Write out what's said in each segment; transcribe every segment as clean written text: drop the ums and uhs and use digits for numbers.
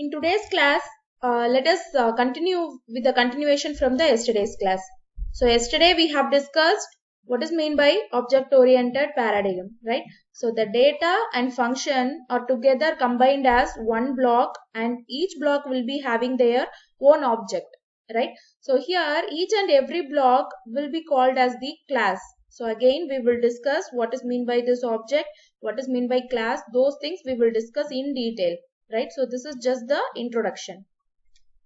In today's class, let us continue with the continuation from the yesterday's class. So yesterday we have discussed what is meant by object-oriented paradigm, right? So the data and function are together combined as one block, and each block will be having their own object, right? So here each and every block will be called as the class. So again we will discuss what is meant by this object, what is meant by class. Those things we will discuss in detail, right? So this is just the introduction.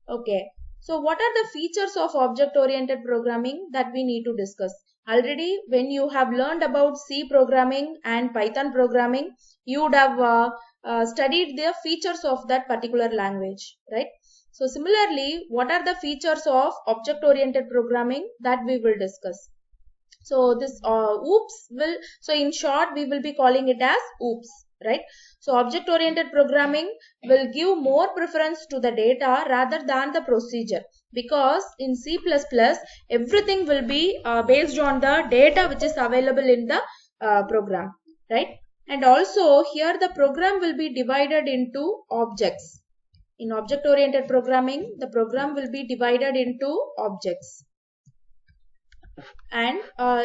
Okay, so what are the features of object oriented programming that we need to discuss? Already when you have learned about C programming and Python programming, you would have studied the features of that particular language, right? So similarly, what are the features of object oriented programming that we will discuss? So this OOPS will, so in short we will be calling it as OOPS, right? So object oriented programming will give more preference to the data rather than the procedure, because in C++ everything will be based on the data which is available in the program, right? And also here the program will be divided into objects. In object oriented programming, the program will be divided into objects. And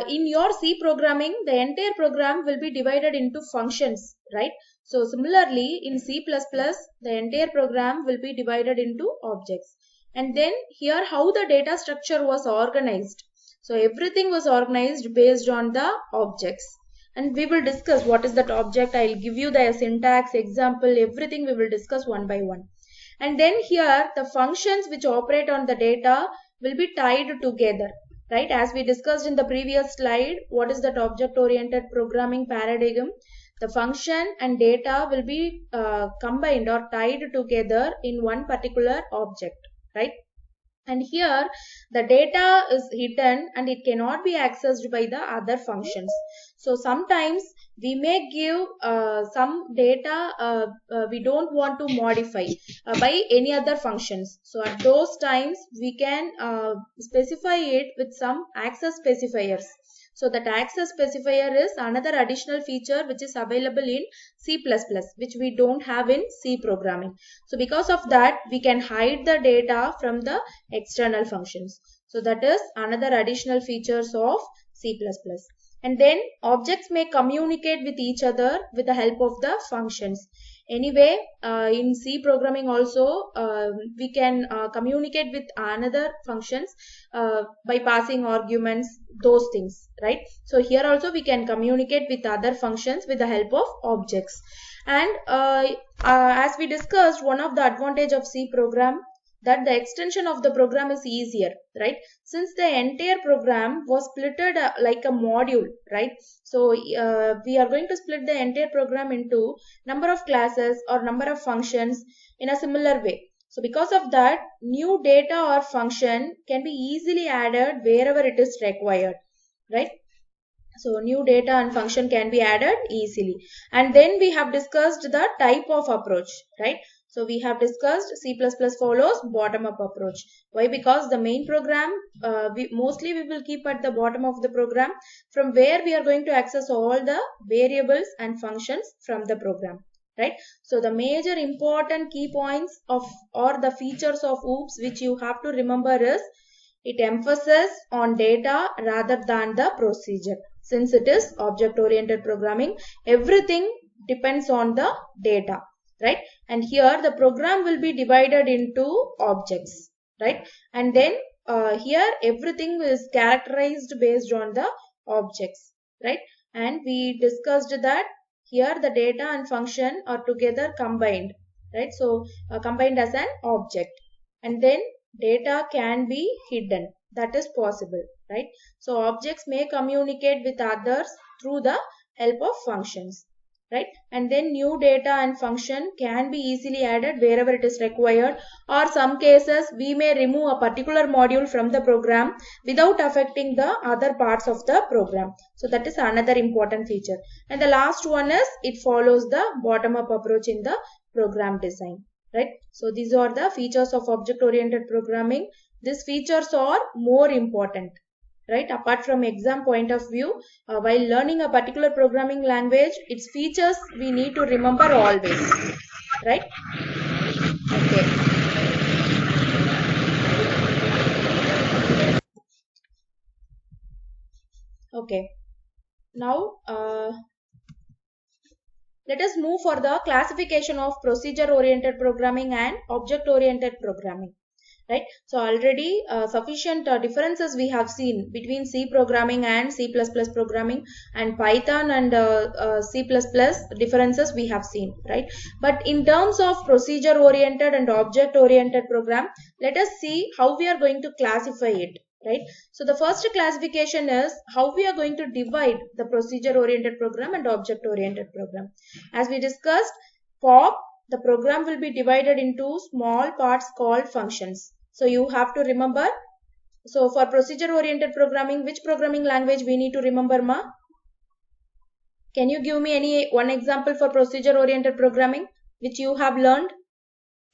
in your C programming, the entire program will be divided into functions, right? So similarly in C++, the entire program will be divided into objects. And then here how the data structure was organized. So everything was organized based on the objects. And we will discuss what is that object. I will give you the syntax, example, everything we will discuss one by one. And then here the functions which operate on the data will be tied together. Right, as we discussed in the previous slide, what is that object-oriented programming paradigm? The function and data will be combined or tied together in one particular object, right? And here the data is hidden and it cannot be accessed by the other functions. So sometimes we may give some data we don't want to modify by any other functions. So at those times we can specify it with some access specifiers. So that access specifier is another additional feature which is available in C++, which we don't have in C programming. So because of that, we can hide the data from the external functions. So that is another additional features of C++. And then objects may communicate with each other with the help of the functions. Anyway, in C programming also we can communicate with another functions by passing arguments, those things, right? So here also we can communicate with other functions with the help of objects. And as we discussed, one of the advantage of C program, that the extension of the program is easier, right? Since the entire program was splitted like a module, right? So we are going to split the entire program into number of classes or number of functions in a similar way. So because of that, new data or function can be easily added wherever it is required, right? So new data and function can be added easily. And then we have discussed the type of approach, right? So we have discussed C++ follows bottom-up approach. Why? Because the main program, we will keep at the bottom of the program, from where we are going to access all the variables and functions from the program, right? So the major important key points of or the features of OOPS which you have to remember is, it emphasizes on data rather than the procedure. Since it is object-oriented programming, everything depends on the data, right? And here the program will be divided into objects, right? And then here everything is characterized based on the objects, right? And we discussed that here the data and function are together combined, right? So combined as an object. And then data can be hidden. That is possible, right? So objects may communicate with others through the help of functions, right? And then new data and function can be easily added wherever it is required, or some cases we may remove a particular module from the program without affecting the other parts of the program. So that is another important feature. And the last one is, it follows the bottom-up approach in the program design, right? So these are the features of object-oriented programming. These features are more important, right? Apart from exam point of view, while learning a particular programming language, its features we need to remember always, right? Okay. Okay. Now, let us move for the classification of procedure oriented programming and object oriented programming. Right. So already sufficient differences we have seen between C programming and C++ programming, and Python and C++ differences we have seen, right? But in terms of procedure oriented and object oriented program, let us see how we are going to classify it, right? So the first classification is how we are going to divide the procedure oriented program and object oriented program. As we discussed, POP, the program will be divided into small parts called functions. So you have to remember. So for procedure oriented programming, which programming language we need to remember, ma? Can you give me any one example for procedure oriented programming which you have learned?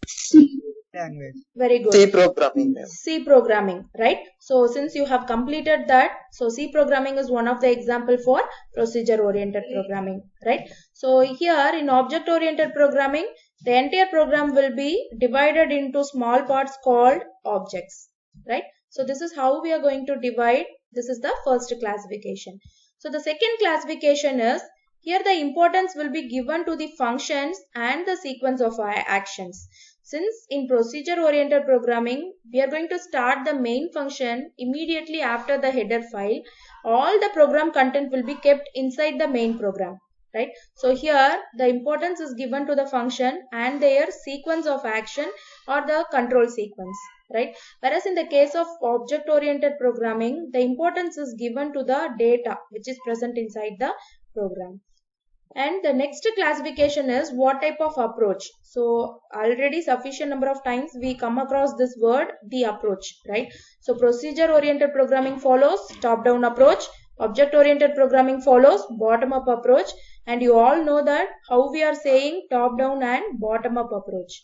C language. Very good. C programming. C programming, right? So since you have completed that, so C programming is one of the example for procedure oriented programming, right? So here in object oriented programming, the entire program will be divided into small parts called objects, right? So this is how we are going to divide. This is the first classification. So the second classification is, here the importance will be given to the functions and the sequence of actions. Since in procedure oriented programming, we are going to start the main function immediately after the header file, all the program content will be kept inside the main program, right? So here the importance is given to the function and their sequence of action or the control sequence, right? Whereas in the case of object oriented programming, the importance is given to the data which is present inside the program. And the next classification is what type of approach. So already sufficient number of times we come across this word, the approach, right? So procedure oriented programming follows top down approach, object oriented programming follows bottom up approach, and you all know that how we are saying top down and bottom up approach.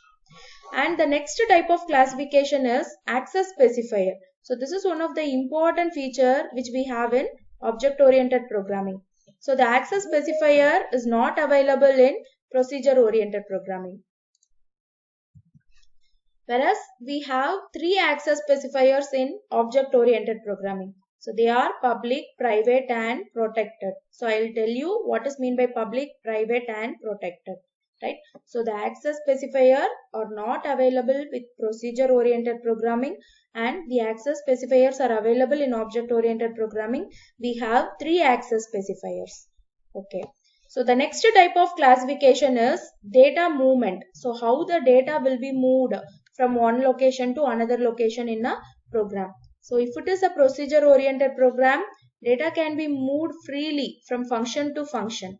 And the next type of classification is access specifier. So this is one of the important feature which we have in object oriented programming. So the access specifier is not available in procedure oriented programming. Whereas we have three access specifiers in object oriented programming. So they are public, private and protected. So I will tell you what is meant by public, private and protected, right? So the access specifier are not available with procedure oriented programming, and the access specifiers are available in object oriented programming. We have three access specifiers. Okay. So the next type of classification is data movement. So how the data will be moved from one location to another location in a program. So if it is a procedure oriented program, data can be moved freely from function to function.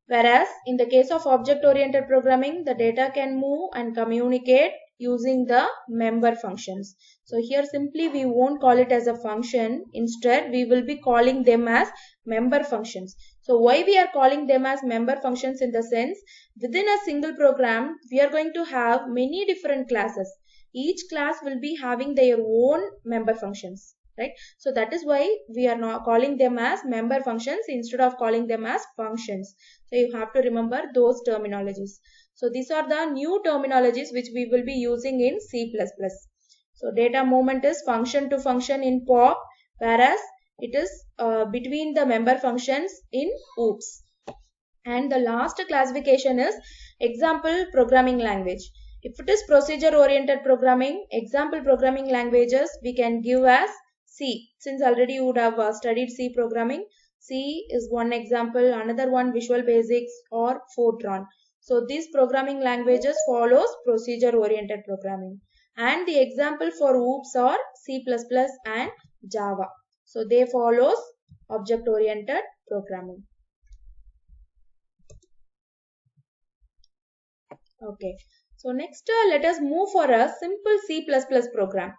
Whereas in the case of object oriented programming, the data can move and communicate using the member functions. So here simply we won't call it as a function. Instead, we will be calling them as member functions. So why we are calling them as member functions? In the sense, within a single program, we are going to have many different classes. Each class will be having their own member functions, right? So that is why we are not calling them as member functions instead of calling them as functions. So you have to remember those terminologies. So these are the new terminologies which we will be using in C++. So data movement is function to function in POP, whereas it is between the member functions in OOPS. And the last classification is example programming language. If it is procedure oriented programming, example programming languages we can give as C. Since already you would have studied C programming, C is one example, another one Visual Basics or Fortran. So these programming languages follows procedure oriented programming. And the example for OOPS are C++ and Java. So they follows object oriented programming. Okay. So next let us move for a simple C++ program.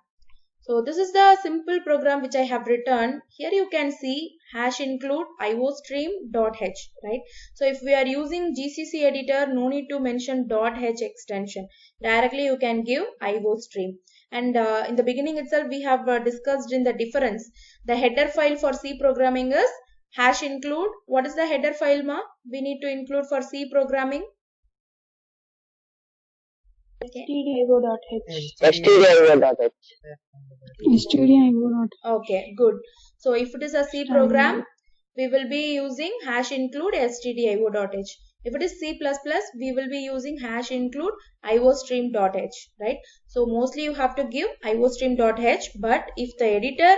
So this is the simple program which I have written. Here you can see hash include iostream.h, right? So if we are using GCC editor, no need to mention .h extension. Directly you can give iostream. And in the beginning itself we have discussed in the difference. The header file for C programming is hash include. What is the header file, ma? We need to include for C programming. stdio.h. stdio.h. Okay, good. So if it is a C program, we will be using hash include stdio.h. If it is C++, we will be using hash include iostream.h, right? So mostly you have to give iostream.h, but if the editor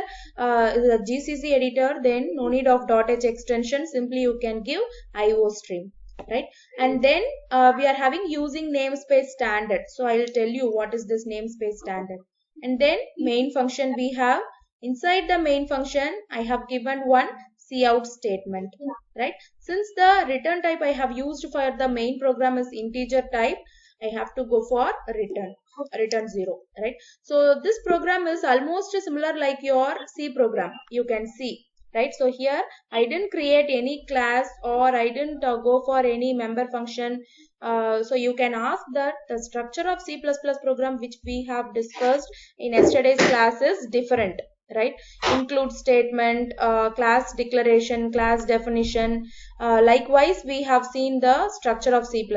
is a GCC editor, then no need of .h extension, simply you can give iostream, right? And then we are having using namespace standard. So I will tell you what is this namespace standard. And then main function we have. Inside the main function, I have given one cout statement, right? Since the return type I have used for the main program is integer type, I have to go for return 0, right? So this program is almost similar like your C program, you can see, right? So here I didn't create any class or I didn't go for any member function. So you can ask that the structure of C++ program which we have discussed in yesterday's class is different, right? Include statement, class declaration, class definition. Likewise, we have seen the structure of C++,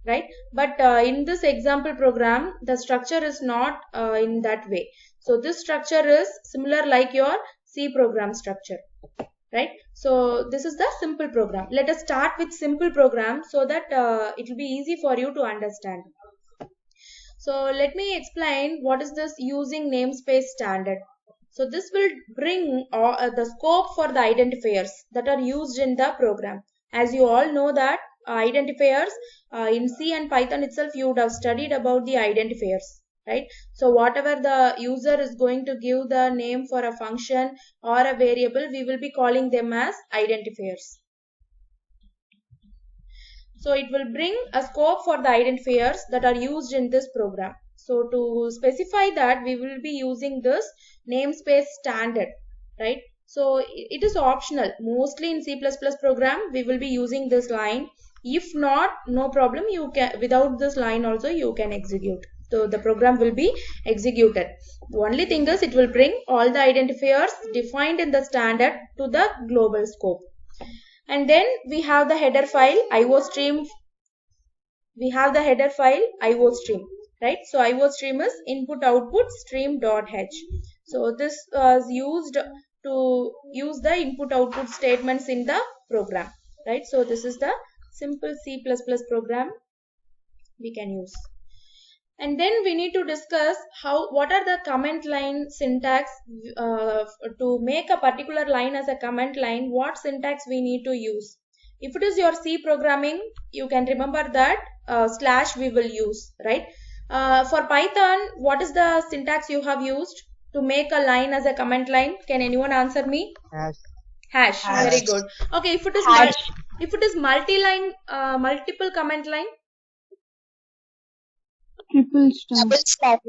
right? But in this example program, the structure is not in that way. So this structure is similar like your C program structure, right? So this is the simple program. Let us start with simple program so that it will be easy for you to understand. So let me explain what is this using namespace standard. So this will bring the scope for the identifiers that are used in the program. As you all know that identifiers in C and Python itself, you would have studied about the identifiers, right? So whatever the user is going to give the name for a function or a variable, we will be calling them as identifiers. So it will bring a scope for the identifiers that are used in this program. So to specify that, we will be using this namespace standard, right? So it is optional. Mostly in C++ program, we will be using this line. If not, no problem. You can, without this line also, you can execute. So the program will be executed. The only thing is it will bring all the identifiers defined in the standard to the global scope. And then we have the header file iostream. We have the header file iostream, right? So iostream is input output stream.h. So this was used to use the input output statements in the program, right? So this is the simple C++ program we can use. And then we need to discuss what are the comment line syntax to make a particular line as a comment line, what syntax we need to use. If it is your C programming, you can remember that slash we will use, right? For Python, what is the syntax you have used to make a line as a comment line? Can anyone answer me? Hash. Very good. Okay, if it is multi-line, multiple comment line, Triple slash.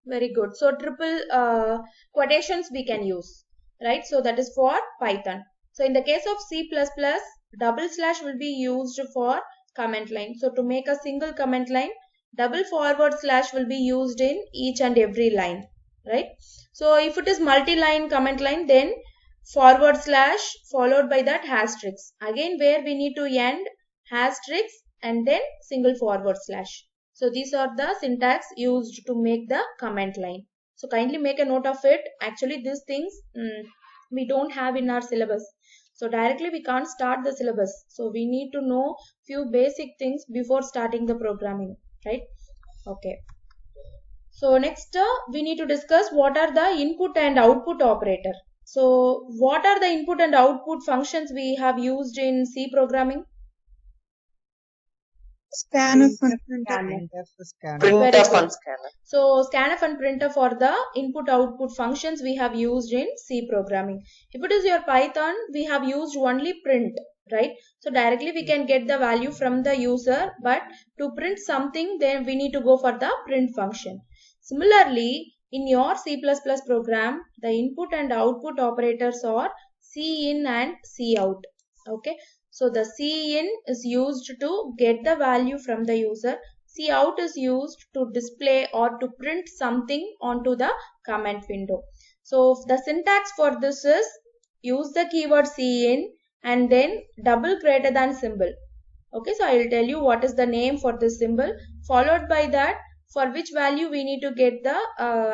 Very good. So triple quotations we can use, right? So that is for Python. So in the case of C++, double slash will be used for comment line. So to make a single comment line, double forward slash will be used in each and every line, right? So if it is multi-line comment line, then forward slash followed by that asterisk. Again, where we need to end asterisk and then single forward slash. So these are the syntax used to make the comment line. So kindly make a note of it. Actually, these things we don't have in our syllabus. So directly we can't start the syllabus. So we need to know few basic things before starting the programming, right? Okay. So next we need to discuss what are the input and output operator. So what are the input and output functions we have used in C programming? Scanf and printf. Very good. So scanf and printf are the input output functions we have used in C programming. If it is your Python, we have used only print, right? So directly we can get the value from the user, but to print something, then we need to go for the print function. Similarly, in your C++ program, the input and output operators are cin and cout. Okay. So the cin is used to get the value from the user. Cout is used to display or to print something onto the comment window. So the syntax for this is use the keyword cin and then double greater than symbol. Okay, so I will tell you what is the name for this symbol. Followed by that, for which value we need to get the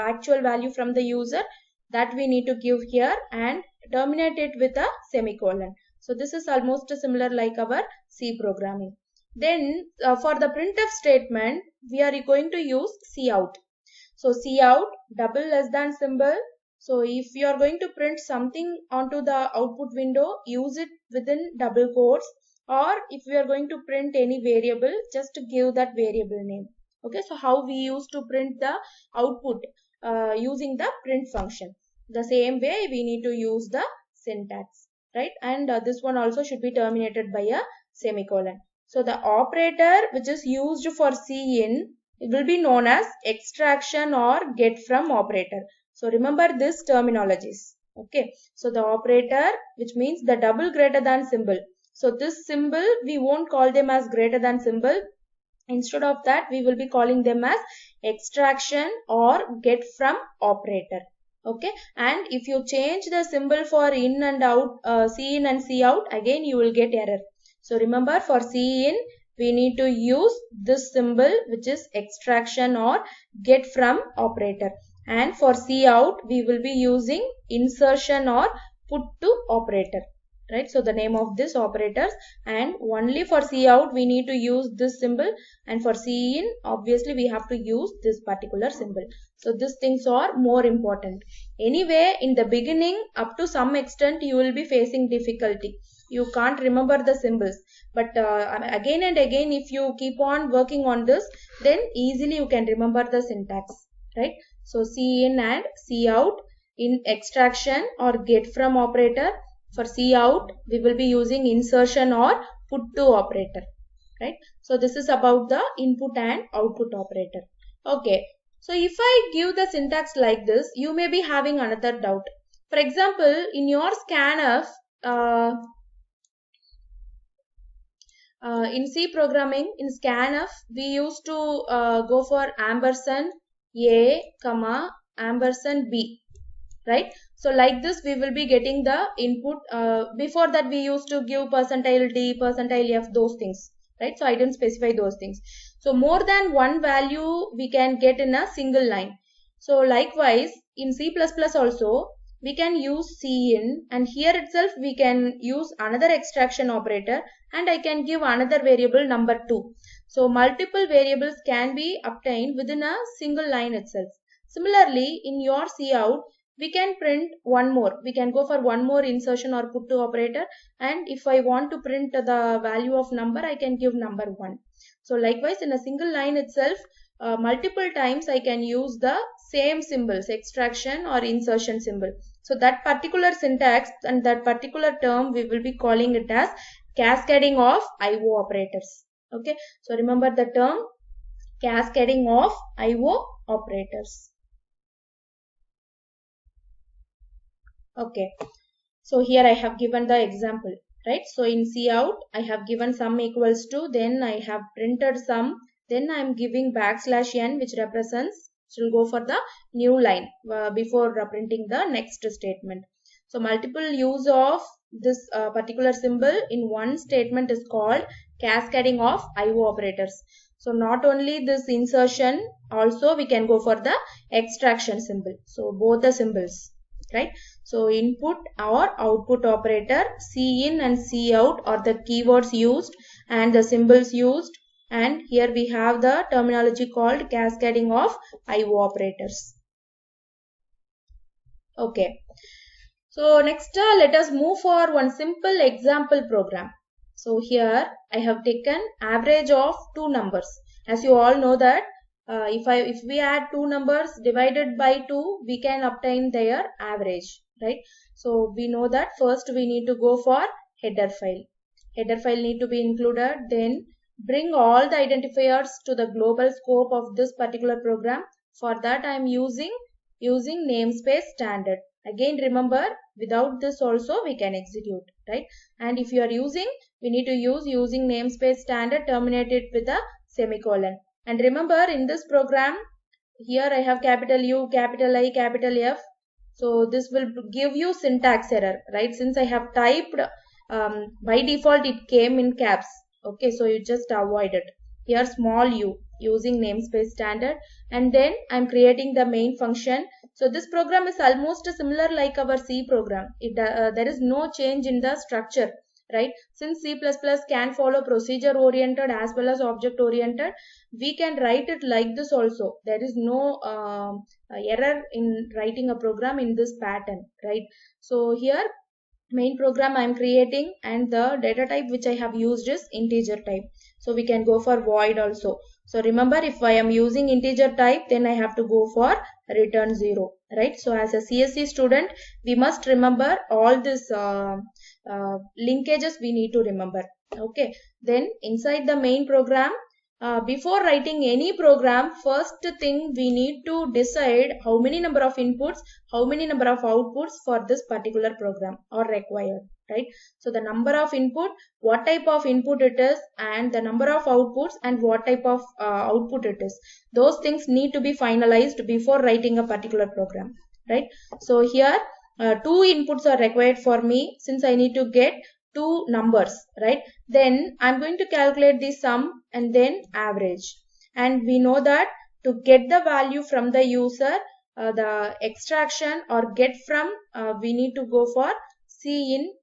actual value from the user, that we need to give here and terminate it with a semicolon. So this is almost similar like our C programming. Then for the printf statement, we are going to use cout. So cout double less than symbol. So if you are going to print something onto the output window, use it within double quotes, or if we are going to print any variable, just to give that variable name. Okay, so how we used to print the output using the print function. The same way we need to use the syntax, right? And this one also should be terminated by a semicolon. So the operator which is used for cin, it will be known as extraction or get from operator. So remember this terminologies. Okay, so the operator, which means the double greater than symbol. So this symbol we won't call them as greater than symbol. Instead of that, we will be calling them as extraction or get from operator. Okay, and if you change the symbol for in and out, cin and cout, again you will get error. So remember, for cin we need to use this symbol which is extraction or get from operator, and for cout we will be using insertion or put to operator, right? So the name of this operators, and only for cout we need to use this symbol, and for cin obviously we have to use this particular symbol. So these things are more important. Anyway, in the beginning, up to some extent you will be facing difficulty. You can't remember the symbols, but again and again if you keep on working on this, then easily you can remember the syntax, right? So cin and cout in extraction or get from operator. For cout we will be using insertion or put to operator, right? So this is about the input and output operator. Okay, so if I give the syntax like this, you may be having another doubt. For example, in your scanf, in C programming, in scanf, we used to go for ampersand A, comma, ampersand B, right? So like this, we will be getting the input. Before that, we used to give percentile D, percentile F, those things, right? So I didn't specify those things. So more than one value we can get in a single line. So likewise, in C++ also, we can use cin, and here itself we can use another extraction operator, and I can give another variable number 2. So multiple variables can be obtained within a single line itself. Similarly, in your cout, we can print one more. We can go for one more insertion or put to operator, and if I want to print the value of number, I can give number 1. So likewise, in a single line itself, multiple times I can use the same symbols, extraction or insertion symbol. So that particular syntax and that particular term, we will be calling it as cascading of IO operators. Okay, so remember the term cascading of IO operators. Okay, so here I have given the example, right? So in cout, I have given sum equals to, then I have printed sum, then I am giving \n, which represents, so we'll go for the new line before printing the next statement. So multiple use of this particular symbol in one statement is called cascading of IO operators. So not only this insertion, also we can go for the extraction symbol. So both the symbols, right? So input or output operator, cin and cout are the keywords used and the symbols used. And here we have the terminology called cascading of IO operators. Okay. So next let us move for one simple example program. So here I have taken average of two numbers. As you all know that if we add two numbers divided by 2, we can obtain their average, right? So we know that first we need to go for header file. Header file need to be included, then bring all the identifiers to the global scope of this particular program. For that I am using namespace standard. Again remember, without this also we can execute, right? And if you are using, we need to use using namespace standard, terminate it with a semicolon. And remember, in this program, here I have capital U, capital I, capital F. So this will give you syntax error, right? Since I have typed, by default it came in caps. Okay, so you just avoid it. Here small u using namespace standard, and then I'm creating the main function. So this program is almost similar like our C program. There is no change in the structure, right? Since C++ can follow procedure oriented as well as object oriented, we can write it like this also. There is no error in writing a program in this pattern, right? So here main program I am creating, and the data type which I have used is integer type. So we can go for void also. So remember, if I am using integer type, then I have to go for return 0, right? So as a CSE student, we must remember all these linkages we need to remember. Okay, then inside the main program, before writing any program, first thing we need to decide how many number of inputs, how many number of outputs for this particular program are required, right? So the number of input, what type of input it is, and the number of outputs and what type of output it is. Those things need to be finalized before writing a particular program, right? So here 2 inputs are required for me since I need to get 2 numbers, right? Then I'm going to calculate the sum and then average. And we know that to get the value from the user, the extraction or get from, we need to go for cin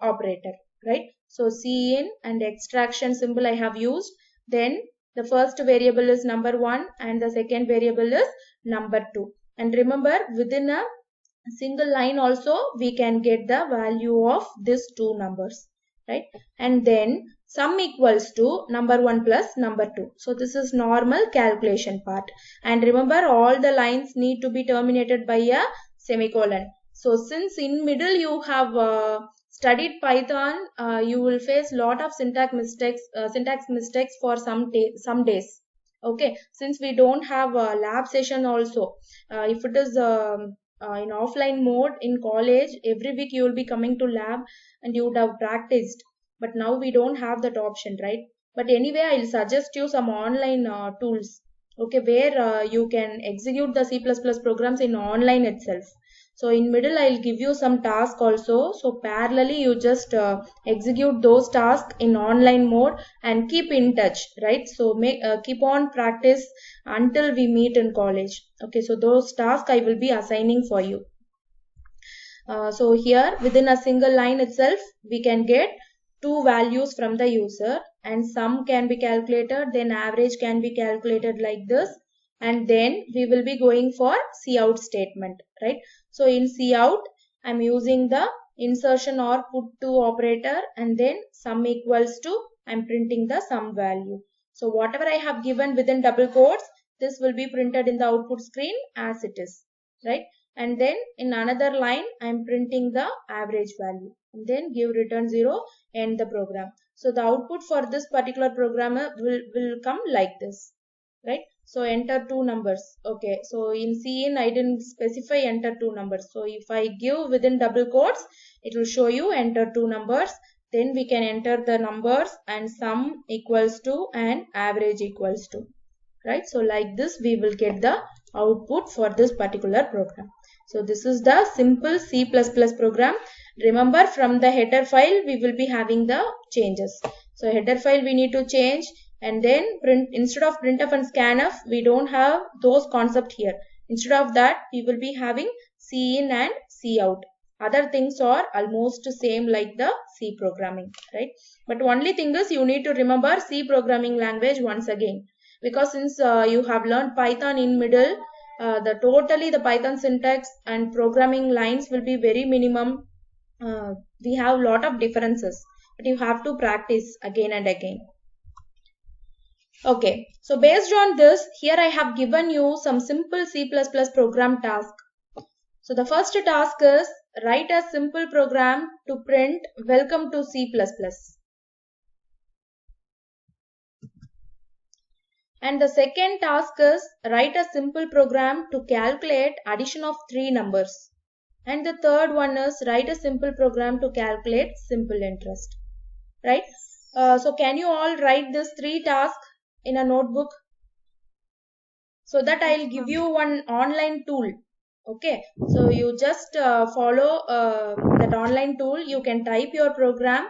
operator, right? So cin and extraction symbol I have used. Then the first variable is number 1 and the second variable is number 2. And remember, within a single line also we can get the value of these 2 numbers, right? And then sum equals to number 1 plus number 2. So this is normal calculation part. And remember, all the lines need to be terminated by a semicolon. So since in middle you have studied Python, you will face lot of syntax mistakes for some days. Okay, since we don't have a lab session also, if it is in offline mode in college, every week you will be coming to lab and you would have practiced, but now we don't have that option, right? But anyway, I'll suggest you some online tools, okay, where you can execute the C++ programs in online itself. So in middle I'll give you some task also, so parallelly you just execute those tasks in online mode and keep in touch, right? So keep on practice until we meet in college. Okay, so those tasks I will be assigning for you. So here within a single line itself we can get 2 values from the user, and sum can be calculated, then average can be calculated like this, and then we will be going for cout statement, right? So in cout I'm using the insertion or put to operator, and then sum equals to, I'm printing the sum value. So whatever I have given within double quotes, this will be printed in the output screen as it is, right? And then in another line I'm printing the average value, and then give return 0, end the program. So the output for this particular program will come like this, right? So enter 2 numbers. Okay, so in cin I didn't specify enter 2 numbers. So if I give within double quotes, it will show you enter 2 numbers. Then we can enter the numbers and sum equals to and average equals to, right? So like this we will get the output for this particular program. So this is the simple C++ program. Remember, from the header file we will be having the changes. So header file we need to change, and then instead of printf and scanf, we don't have those concept here. Instead of that, we will be having cin and cout. Other things are almost same like the C programming, right? But only thing is you need to remember C programming language once again, because since you have learned Python in middle, the Python syntax and programming lines will be very minimum. We have lot of differences, but you have to practice again and again. Okay, so based on this, here I have given you some simple C++ program task. So the first task is write a simple program to print welcome to C++. And the second task is write a simple program to calculate addition of 3 numbers. And the third one is write a simple program to calculate simple interest, right? So can you all write these 3 tasks in a notebook? So that I'll give you one online tool. Okay, so you just follow that online tool. You can type your program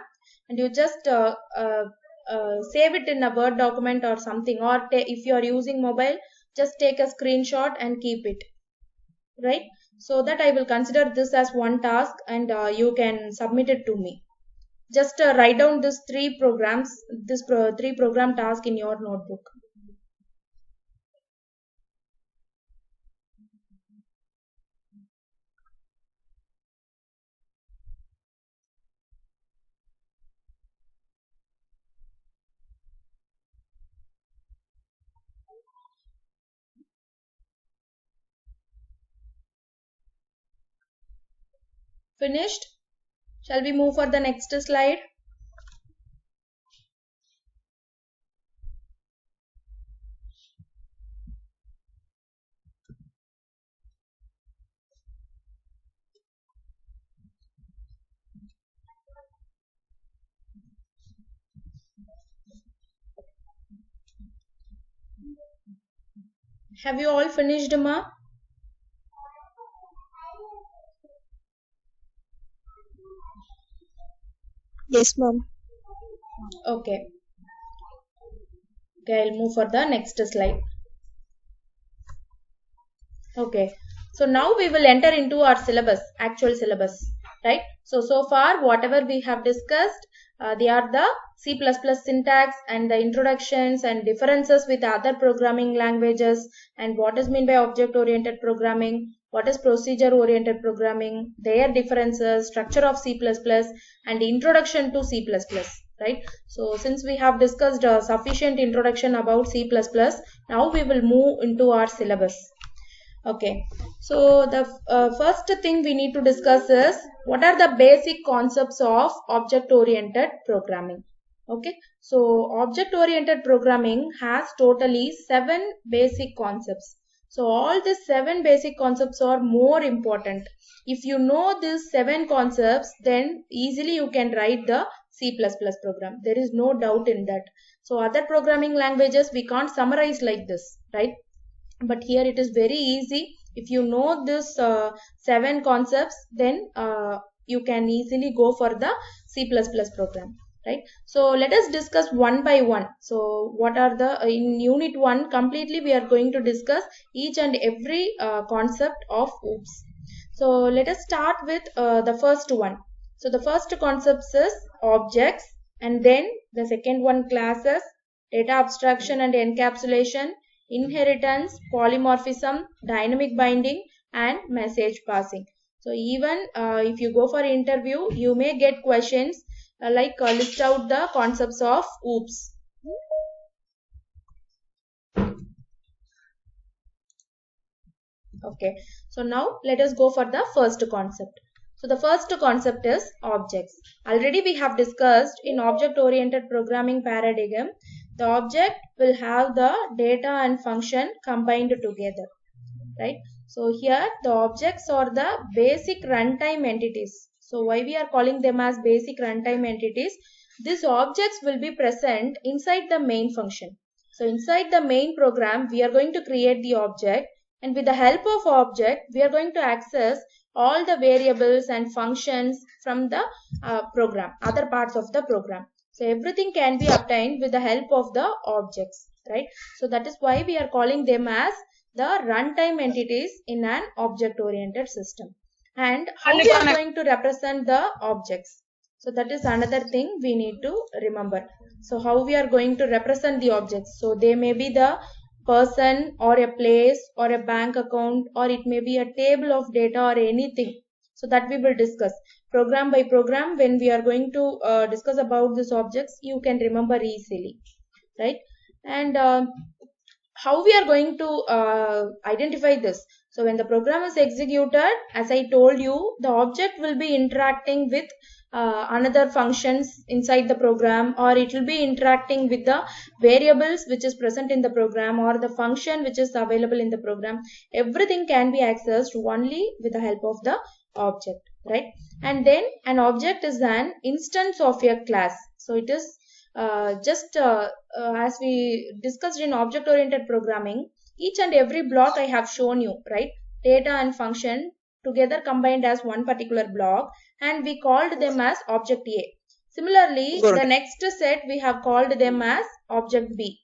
and you just save it in a Word document or something, or if you are using mobile, just take a screenshot and keep it, right? So that I will consider this as one task, and you can submit it to me. Just write down this three program task in your notebook. Finished? Shall we move for the next slide? Have you all finished, Ma? Yes, ma'am. Okay. Okay, I'll move for the next slide. Okay, so now we will enter into our syllabus, actual syllabus, right? So far whatever we have discussed, they are the C++ syntax and the introductions and differences with other programming languages, and what is meant by object oriented programming, what is procedure oriented programming, their differences, structure of C++, and introduction to C++, right? So since we have discussed sufficient introduction about C++, now we will move into our syllabus. Okay, so the first thing we need to discuss is what are the basic concepts of object oriented programming. Okay, so object oriented programming has totally 7 basic concepts. So all these 7 basic concepts are more important. If you know these 7 concepts, then easily you can write the C++ program. There is no doubt in that. So other programming languages we can't summarize like this, right? But here it is very easy. If you know this 7 concepts, then you can easily go for the C++ program, right? So let us discuss one by one. So what are the in unit 1 completely we are going to discuss each and every concept of OOPS. So let us start with the first one. So the first concept is objects, and then the second one classes, data abstraction and encapsulation, inheritance, polymorphism, dynamic binding, and message passing. So even if you go for interview, you may get questions like list out the concepts of OOPS. Okay, so now let us go for the first concept. So the first concept is objects. Already we have discussed in object oriented programming paradigm, the object will have the data and function combined together, right? So here the objects are the basic runtime entities. So why we are calling them as basic runtime entities? These objects will be present inside the main function. So inside the main program, we are going to create the object, and with the help of object, we are going to access all the variables and functions from the program, other parts of the program. So everything can be obtained with the help of the objects, right? So that is why we are calling them as the runtime entities in an object-oriented system. And how we are going to represent the objects? So that is another thing we need to remember. So how we are going to represent the objects? So they may be the person or a place or a bank account, or it may be a table of data or anything. So that we will discuss program by program. When we are going to discuss about these objects, you can remember easily, right? And how we are going to identify this? So when the program is executed, as I told you, the object will be interacting with another functions inside the program, or it will be interacting with the variables which is present in the program, or the function which is available in the program. Everything can be accessed only with the help of the object, right? And then an object is an instance of a class. So it is as we discussed in object oriented programming, each and every block I have shown you, right? Data and function together combined as one particular block, and we called them as object A. Similarly, the next set we have called them as object B,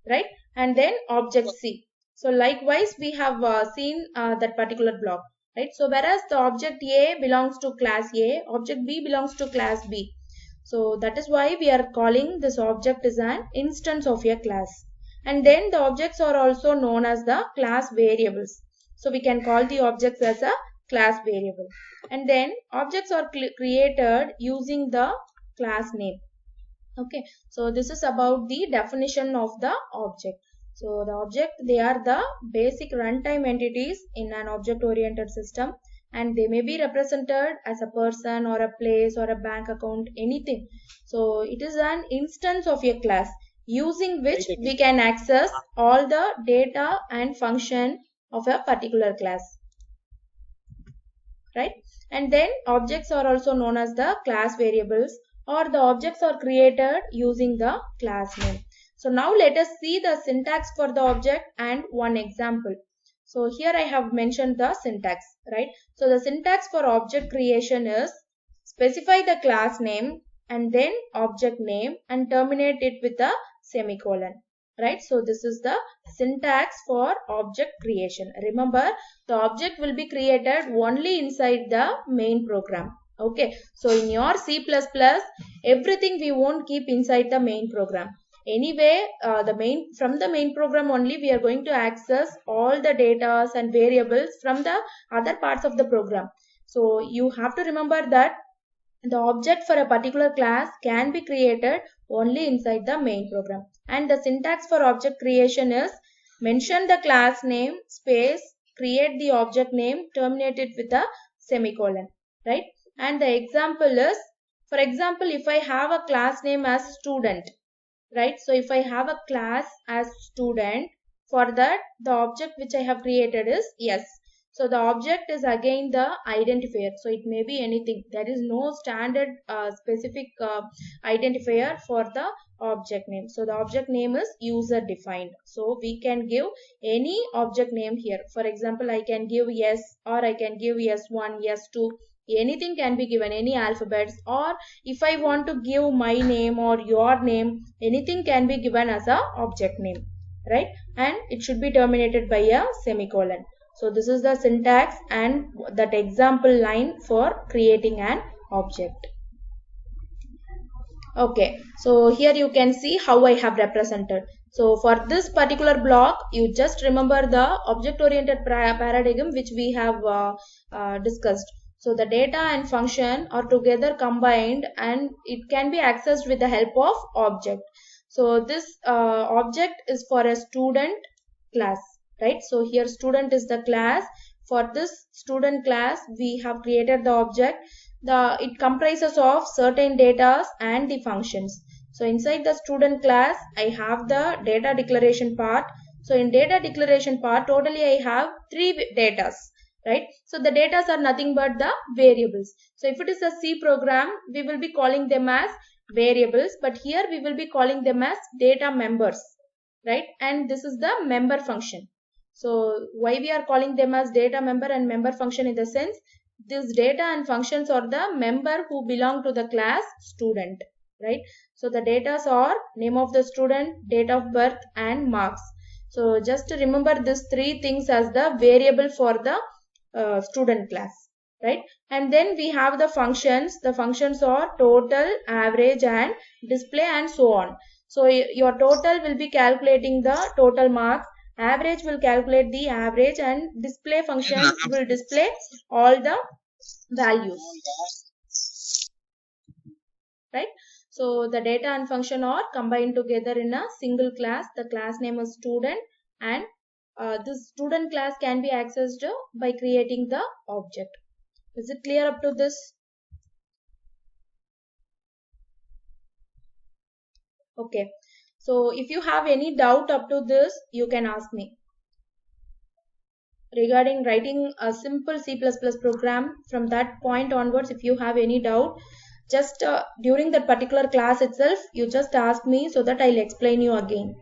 right? And then object C. So likewise, we have seen that particular block, right? So whereas the object A belongs to class A, object B belongs to class B. So that is why we are calling this object as an instance of a class. And then the objects are also known as the class variables. So we can call the objects as a class variable. And then objects are created using the class name. Okay, so this is about the definition of the object. So the object, they are the basic runtime entities in an object oriented system, and they may be represented as a person or a place or a bank account, anything. So it is an instance of a class using which we can access all the data and function of a particular class, right? And then objects are also known as the class variables, or the objects are created using the class name. So now let us see the syntax for the object and one example. So here I have mentioned the syntax, right? So the syntax for object creation is specify the class name and then object name and terminate it with a semicolon, right? So this is the syntax for object creation. Remember, the object will be created only inside the main program. Okay, so in your C++, everything we won't keep inside the main program. Anyway, from the main program only we are going to access all the data and variables from the other parts of the program. So you have to remember that the object for a particular class can be created only inside the main program. And the syntax for object creation is mention the class name, space, create the object name, terminate it with a semicolon, right? And the example is, for example, if I have a class name as student, right? So if I have a class as student, for that the object which I have created is yes. So the object is again the identifier. So it may be anything. There is no standard specific identifier for the object name. So the object name is user defined. So we can give any object name here. For example, I can give yes, or I can give yes1, yes2. Anything can be given, any alphabets, or if I want to give my name or your name, anything can be given as a object name, right? And it should be terminated by a semicolon. So this is the syntax and that example line for creating an object. Okay, so here you can see how I have represented. So for this particular block, you just remember the object oriented paradigm which we have discussed. So the data and function are together combined and it can be accessed with the help of object. So this object is for a student class, right? So here student is the class. For this student class, we have created the object. It comprises of certain data and the functions. So inside the student class, I have the data declaration part. So in data declaration part, totally I have 3 datas, right? So the datas are nothing but the variables. So if it is a C program, we will be calling them as variables, but here we will be calling them as data members, right? And this is the member function. So why we are calling them as data member and member function, in the sense this data and functions are the member who belong to the class student, right? So the data are name of the student, date of birth and marks. So just to remember these 3 things as the variable for the student class, right? And then we have the functions. The functions are total, average and display and so on. So your total will be calculating the total marks, average will calculate the average, and display function will display all the values, right? So the data and function are combined together in a single class. The class name is student, and this student class can be accessed by creating the object. Is it clear up to this? Okay. So if you have any doubt up to this, you can ask me. Regarding writing a simple C++ program, from that point onwards, if you have any doubt, just during that particular class itself, you just ask me so that I'll explain you again.